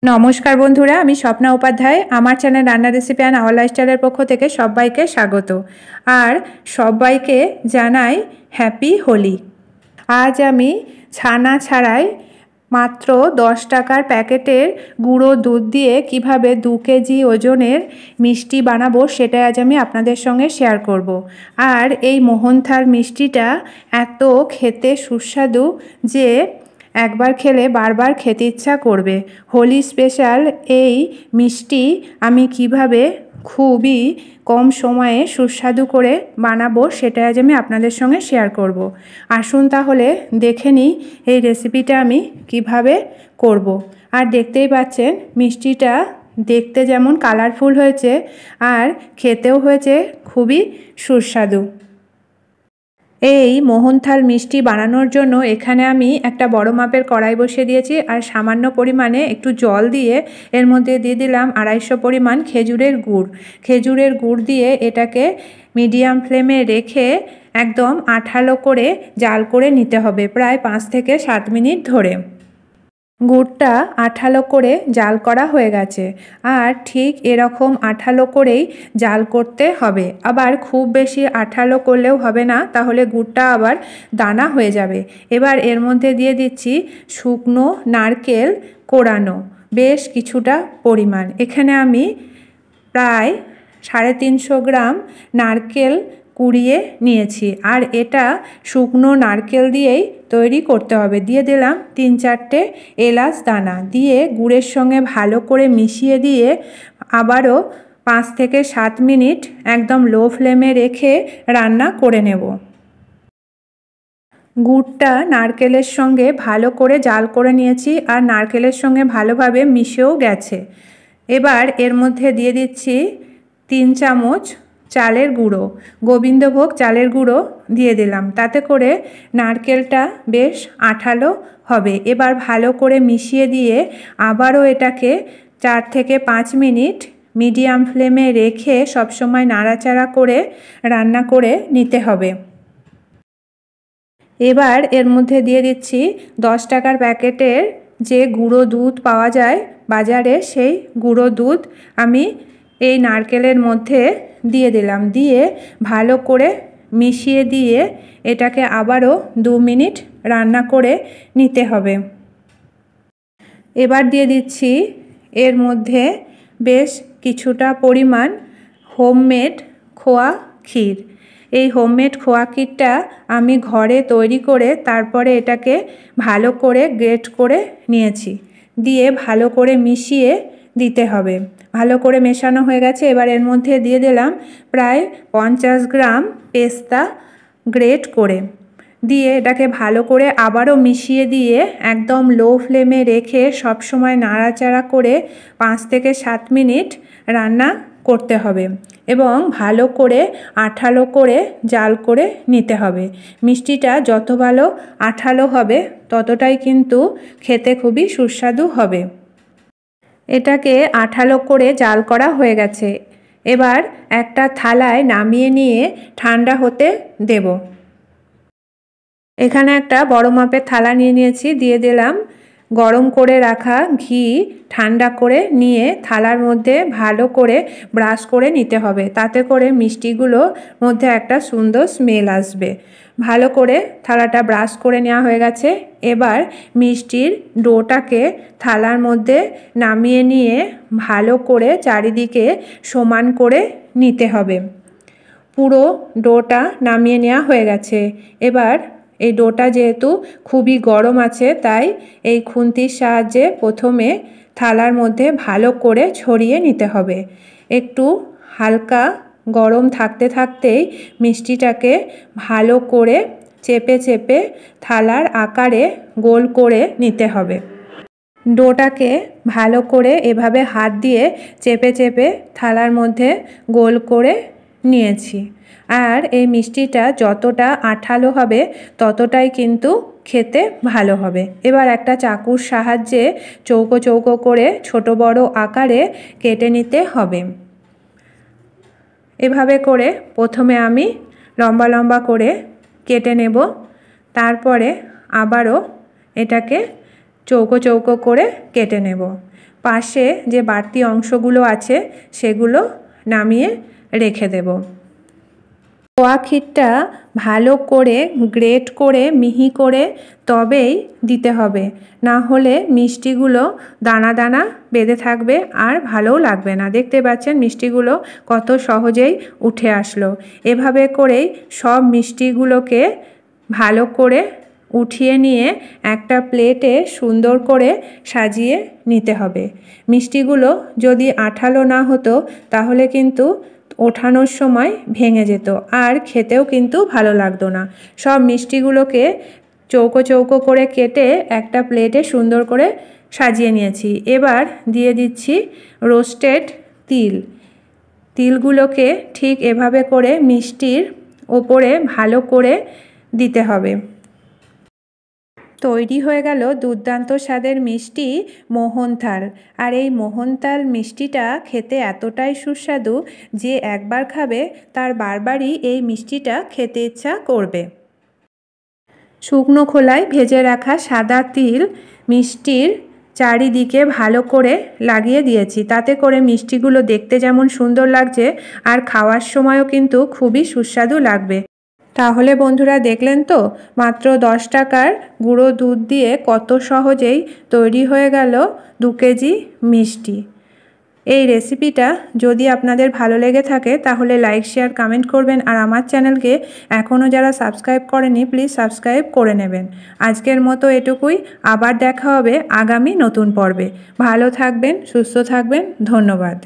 নমস্কার বন্ধুরা, আমি স্বপ্না উপাধ্যায়। আমার চ্যানেল রান্না রেসিপি অ্যান্ড আওয়ার লাইফস্টাইলের পক্ষ থেকে সবাইকে স্বাগত আর সবাইকে জানাই হ্যাপি হোলি। আজ আমি ছানা ছাড়াই মাত্র 10 টাকার প্যাকেটের গুঁড়ো দুধ দিয়ে কিভাবে 2 কেজি ওজনের মিষ্টি বানাবো সেটাই আজ আমি আপনাদের সঙ্গে শেয়ার করব। আর এই মোহনথাল মিষ্টিটা এত খেতে সুস্বাদু যে একবার খেলে বারবার খেতে ইচ্ছা করবে। হোলি স্পেশাল এই মিষ্টি আমি কিভাবে খুবই কম সময়ে সুস্বাদু করে বানাবো সেটা আজ আমি আপনাদের সঙ্গে শেয়ার করব। আসুন তাহলে দেখে নিই এই রেসিপিটা আমি কিভাবে করব। আর দেখতেই পাচ্ছেন মিষ্টিটা দেখতে যেমন কালারফুল হয়েছে আর খেতেও হয়েছে খুবই সুস্বাদু। এই মোহনথাল মিষ্টি বানানোর জন্য এখানে আমি একটা বড় মাপের কড়াই বসিয়ে দিয়েছি আর সামান্য পরিমাণে একটু জল দিয়ে এর মধ্যে দিয়ে দিলাম 250 পরিমাণ খেজুরের গুড়। খেজুরের গুড় দিয়ে এটাকে মিডিয়াম ফ্লেমে রেখে একদম আঠালো করে জাল করে নিতে হবে প্রায় 5 থেকে 7 মিনিট ধরে। গুড়টা আঠালো করে জাল করা হয়ে গেছে আর ঠিক এরকম আঠালো করেই জাল করতে হবে। আবার খুব বেশি আঠালো করলেও হবে না, তাহলে গুড়টা আবার দানা হয়ে যাবে। এবার এর মধ্যে দিয়ে দিচ্ছি শুকনো নারকেল কোড়ানো বেশ কিছুটা পরিমাণ। এখানে আমি প্রায় 350 গ্রাম নারকেল কুড়িয়ে নিয়েছি আর এটা শুকনো নারকেল দিয়েই তৈরি করতে হবে। দিয়ে দিলাম 3-4টে এলাচ দানা, দিয়ে গুড়ের সঙ্গে ভালো করে মিশিয়ে দিয়ে আবারও 5 থেকে 7 মিনিট একদম লো ফ্লেমে রেখে রান্না করে নেব। গুড়টা নারকেলের সঙ্গে ভালো করে জাল করে নিয়েছি আর নারকেলের সঙ্গে ভালোভাবে মিশেও গেছে। এবার এর মধ্যে দিয়ে দিচ্ছি 3 চামচ চালের গুঁড়ো, গোবিন্দভোগ চালের গুঁড়ো দিয়ে দিলাম, তাতে করে নারকেলটা বেশ আঠালো হবে। এবার ভালো করে মিশিয়ে দিয়ে আবারও এটাকে 4 থেকে 5 মিনিট মিডিয়াম ফ্লেমে রেখে সবসময় নাড়াচাড়া করে রান্না করে নিতে হবে। এবার এর মধ্যে দিয়ে দিচ্ছি 10 টাকার প্যাকেটের যে গুঁড়ো দুধ পাওয়া যায় বাজারে, সেই গুঁড়ো দুধ আমি এই নারকেলের মধ্যে দিয়ে দিলাম, দিয়ে ভালো করে মিশিয়ে দিয়ে এটাকে আবারও 2 মিনিট রান্না করে নিতে হবে। এবার দিয়ে দিচ্ছি এর মধ্যে বেশ কিছুটা পরিমাণ হোমমেড খোয়া ক্ষীর। এই হোমমেড খোয়া ক্ষীরটা আমি ঘরে তৈরি করে তারপরে এটাকে ভালো করে গ্রেট করে নিয়েছি, দিয়ে ভালো করে মিশিয়ে দিতে হবে। ভালো করে মেশানো হয়ে গেছে। এবার এর মধ্যে দিয়ে দিলাম প্রায় 50 গ্রাম পেস্তা গ্রেট করে, দিয়ে এটাকে ভালো করে আবারও মিশিয়ে দিয়ে একদম লো ফ্লেমে রেখে সবসময় নাড়াচাড়া করে 5 থেকে 7 মিনিট রান্না করতে হবে এবং ভালো করে আঠালো করে জাল করে নিতে হবে। মিষ্টিটা যত ভালো আঠালো হবে ততটাই কিন্তু খেতে খুবই সুস্বাদু হবে। এটাকে আঠালো করে জাল করা হয়ে গেছে। এবার একটা থালায় নামিয়ে নিয়ে ঠান্ডা হতে দেব। এখানে একটা বড় মাপের থালা নিয়ে নিয়েছি, দিয়ে দিলাম গরম করে রাখা ঘি। ঠান্ডা করে নিয়ে থালার মধ্যে ভালো করে ব্রাশ করে নিতে হবে, তাতে করে মিষ্টিগুলোর মধ্যে একটা সুন্দর স্মেল আসবে। ভালো করে থালাটা ব্রাশ করে নেওয়া হয়ে গেছে। এবার মিষ্টির ডোটাকে থালার মধ্যে নামিয়ে নিয়ে ভালো করে চারিদিকে সমান করে নিতে হবে। পুরো ডোটা নামিয়ে নেওয়া হয়ে গেছে। এবার এই ডোটা যেহেতু খুবই গরম আছে, তাই এই খুন্তির সাহায্যে প্রথমে থালার মধ্যে ভালো করে ছড়িয়ে নিতে হবে। একটু হালকা গরম থাকতে থাকতেই মিষ্টিটাকে ভালো করে চেপে চেপে থালার আকারে গোল করে নিতে হবে। ডোটাকে ভালো করে এভাবে হাত দিয়ে চেপে চেপে থালার মধ্যে গোল করে নিয়েছি। আর এই মিষ্টিটা যতটা আঠালো হবে ততটাই কিন্তু খেতে ভালো হবে। এবার একটা চাকুর সাহায্যে চৌকো চৌকো করে ছোট বড় আকারে কেটে নিতে হবে। এভাবে করে প্রথমে আমি লম্বা লম্বা করে কেটে নেব, তারপরে আবারও এটাকে চৌকো চৌকো করে কেটে নেব। পাশে যে বাড়তি অংশগুলো আছে সেগুলো নামিয়ে রেখে দেব। খোয়া ক্ষীরটা ভালো করে গ্রেট করে মিহি করে তবেই দিতে হবে, না হলে মিষ্টিগুলো দানা দানা বেঁধে থাকবে আর ভালোও লাগবে না। দেখতে পাচ্ছেন মিষ্টিগুলো কত সহজেই উঠে আসলো। এভাবে করেই সব মিষ্টিগুলোকে ভালো করে উঠিয়ে নিয়ে একটা প্লেটে সুন্দর করে সাজিয়ে নিতে হবে। মিষ্টিগুলো যদি আঠালো না হতো তাহলে কিন্তু ওঠানোর সময় ভেঙে যেত আর খেতেও কিন্তু ভালো লাগতো না। সব মিষ্টিগুলোকে চৌকো চৌকো করে কেটে একটা প্লেটে সুন্দর করে সাজিয়ে নিয়েছি। এবার দিয়ে দিচ্ছি রোস্টেড তিল। তিলগুলোকে ঠিক এভাবে করে মিষ্টির ওপরে ভালো করে দিতে হবে। তৈরি হয়ে গেল দুর্দান্ত স্বাদের মিষ্টি মোহনথাল। আর এই মোহনথাল মিষ্টিটা খেতে এতটাই সুস্বাদু যে একবার খাবে তার বারবারই এই মিষ্টিটা খেতে ইচ্ছা করবে। শুকনো খোলায় ভেজে রাখা সাদা তিল মিষ্টির চারিদিকে ভালো করে লাগিয়ে দিয়েছি। তাতে করে মিষ্টিগুলো দেখতে যেমন সুন্দর লাগছে আর খাওয়ার সময়ও কিন্তু খুবই সুস্বাদু লাগবে। তাহলে বন্ধুরা দেখলেন তো, মাত্র 10 টাকার গুঁড়ো দুধ দিয়ে কত সহজেই তৈরি হয়ে গেল 2 কেজি মিষ্টি। এই রেসিপিটা যদি আপনাদের ভালো লেগে থাকে তাহলে লাইক শেয়ার কমেন্ট করবেন। আর আমার চ্যানেলকে এখনও যারা সাবস্ক্রাইব করেনি প্লিজ সাবস্ক্রাইব করে নেবেন। আজকের মতো এটুকুই, আবার দেখা হবে আগামী নতুন পর্বে। ভালো থাকবেন, সুস্থ থাকবেন, ধন্যবাদ।